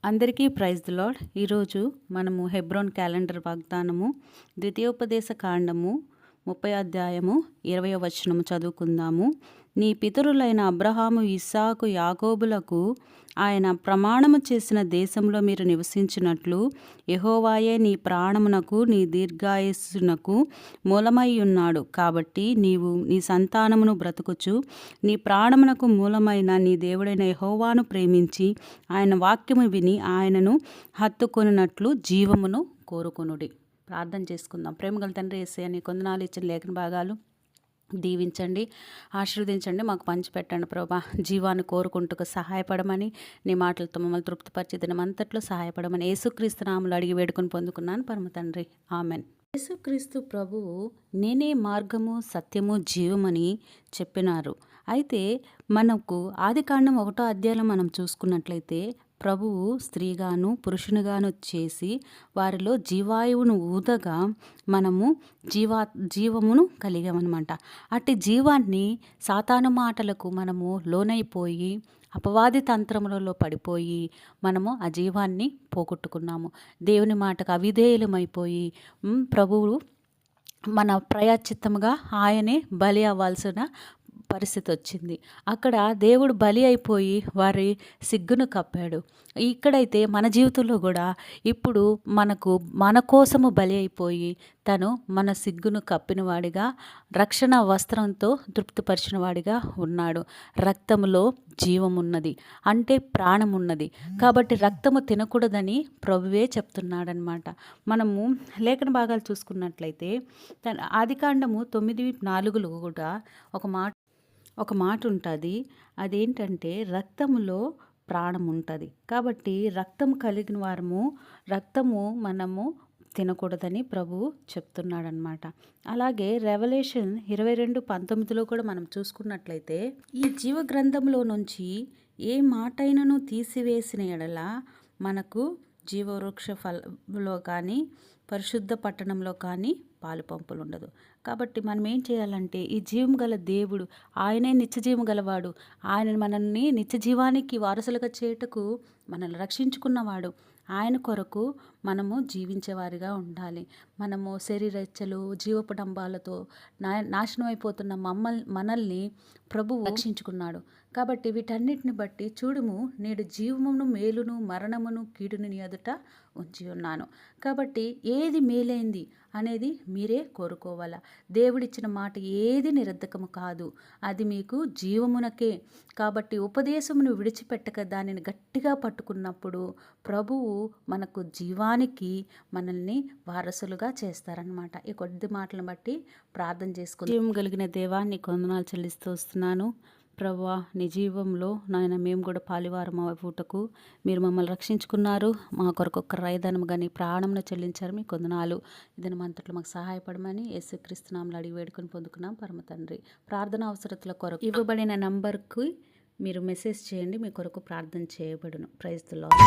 అందరికీ praise the lord. ఈరోజు మనము హెబ్రోన్ క్యాలెండర్ వాగ్దానము ద్వితీయోపదేశ కాండము 30 అధ్యాయము 20వ వచనము చదువుకుందాము. నీ పితరులైన అబ్రహాము, ఇస్సాకు, యాకోబులకు ఆయన ప్రమాణము చేసిన దేశంలో మీరు నివసించినట్లు యెహోవాయే నీ ప్రాణమునకు నీ దీర్ఘాయుస్సునకు మూలమై ఉన్నాడు. కాబట్టి నీవు నీ సంతానమును బ్రతుకుచు నీ ప్రాణమునకు మూలమైన నీ దేవుడైన యెహోవాను ప్రేమించి ఆయన వాక్యము విని ఆయనను హత్తుకొనున్నట్లు జీవమును కోరుకొనుడి. ప్రార్థన చేసుకుందాం. ప్రేమగల తండ్రి యేసయ్య, నీ కొందనాలు ఇచ్చిన లేఖన భాగాలు దీవించండి, ఆశీర్వదించండి, మాకు పంచిపెట్టండి ప్రభా. జీవాన్ని కోరుకుంటూ సహాయపడమని, నీ మాటలతో మమ్మల్ని తృప్తిపరిచి దినమంతట్లో సహాయపడమని యేసుక్రీస్తు నామములో అడిగి వేడుకొని పొందుకున్నాను పరమ తండ్రి, ఆమెన్. యేసుక్రీస్తు ప్రభువు నేనే మార్గము, సత్యము, జీవమని చెప్పినారు. అయితే మనకు ఆదికాండం 1వ అధ్యాయంలో మనం చూసుకున్నట్లయితే ప్రభువు స్త్రీగాను పురుషునిగాను చేసి వారిలో జీవాయువును ఊదగా మనము జీవమును కలిగామన్నమాట. అట్టి జీవాన్ని సాతాను మాటలకు మనము లోనైపోయి అపవాది తంత్రములలో పడిపోయి మనము ఆ జీవాన్ని పోగొట్టుకున్నాము. దేవుని మాటకు అవిధేయులమైపోయి ప్రభువు మన ప్రయాచిత్తముగా ఆయనే బలి అవ్వాల్సిన పరిస్థితి వచ్చింది. అక్కడ దేవుడు బలి అయిపోయి వారి సిగ్గును కప్పాడు. ఇక్కడైతే మన జీవితంలో కూడా ఇప్పుడు మన కోసము బలి అయిపోయి తను మన సిగ్గును కప్పిన వాడిగా, రక్షణ వస్త్రంతో తృప్తిపరిచిన వాడిగా ఉన్నాడు. రక్తములో జీవమున్నది అంటే ప్రాణమున్నది. కాబట్టి రక్తము తినకూడదని ప్రభువే చెప్తున్నాడనమాట. మనము లేఖన భాగాలు చూసుకున్నట్లయితే ఆదికాండము 9:4 కూడా ఒక మాట ఉంటుంది. అదేంటంటే రక్తములో ప్రాణం ఉంటుంది. కాబట్టి రక్తము కలిగిన వారము మనము తినకూడదని ప్రభువు చెప్తున్నాడనమాట. అలాగే రెవల్యూషన్ 22:19 కూడా మనం చూసుకున్నట్లయితే ఈ జీవ గ్రంథంలో నుంచి ఏ మాటైనను తీసివేసిన ఎడల మనకు జీవవృక్ష ఫలంలో కానీ పరిశుద్ధ పట్టణంలో కానీ పాలు పంపులు ఉండదు. కాబట్టి మనం ఏం చేయాలంటే ఈ జీవం గల దేవుడు ఆయనే నిత్యజీవం గలవాడు. ఆయన మనల్ని నిత్యజీవానికి వారసులుగా చేయుటకు మనల్ని రక్షించుకున్నవాడు. ఆయన కొరకు మనము జీవించేవారిగా ఉండాలి. మనము శరీరేచ్ఛలు, జీవపు డంబాలతో నాశనం అయిపోతున్న మనల్ని ప్రభువు రక్షించుకున్నాడు. కాబట్టి వీటన్నిటిని బట్టి చూడుము, నేడు జీవమును, మేలును, మరణమును, కీడును నీ ఎదుట ఉంచి ఉన్నాను. కాబట్టి ఏది మేలైంది అనేది మీరే కోరుకోవాలా. దేవుడిచ్చిన మాట ఏది నిరర్ధకము కాదు, అది మీకు జీవమునకే. కాబట్టి ఉపదేశమును విడిచిపెట్టక దానిని గట్టిగా పట్టుకున్నప్పుడు ప్రభువు మనకు జీవానికి మనల్ని వారసులుగా చేస్తారనమాట. ఈ కొద్ది మాటలను బట్టి ప్రార్థన చేసుకుని, జీవం కలిగిన దేవా నీ కొందనాలు చెల్లిస్తూ వస్తున్నాను. ప్రభువా, నీ జీవంలో నాయన మేము కూడా పాలివారం అవ్వుటకు మీరు మమ్మల్ని రక్షించుకున్నారు. మా కొరకు ఒక్క రాయదానం కానీ ప్రాణంను చెల్లించారు. మీ కొందనాలు ఇదని మంతట్లో మాకు సహాయపడమని యేసుక్రీస్తు నామములో అడిగి వేడుకొని పొందుకున్నాం పరమ తండ్రి. ప్రార్థన అవసరతల కొరకు ఇవ్వబడిన నంబర్కి మీరు మెసేజ్ చేయండి, మీ కొరకు ప్రార్థన చేయబడును. Praise the lord.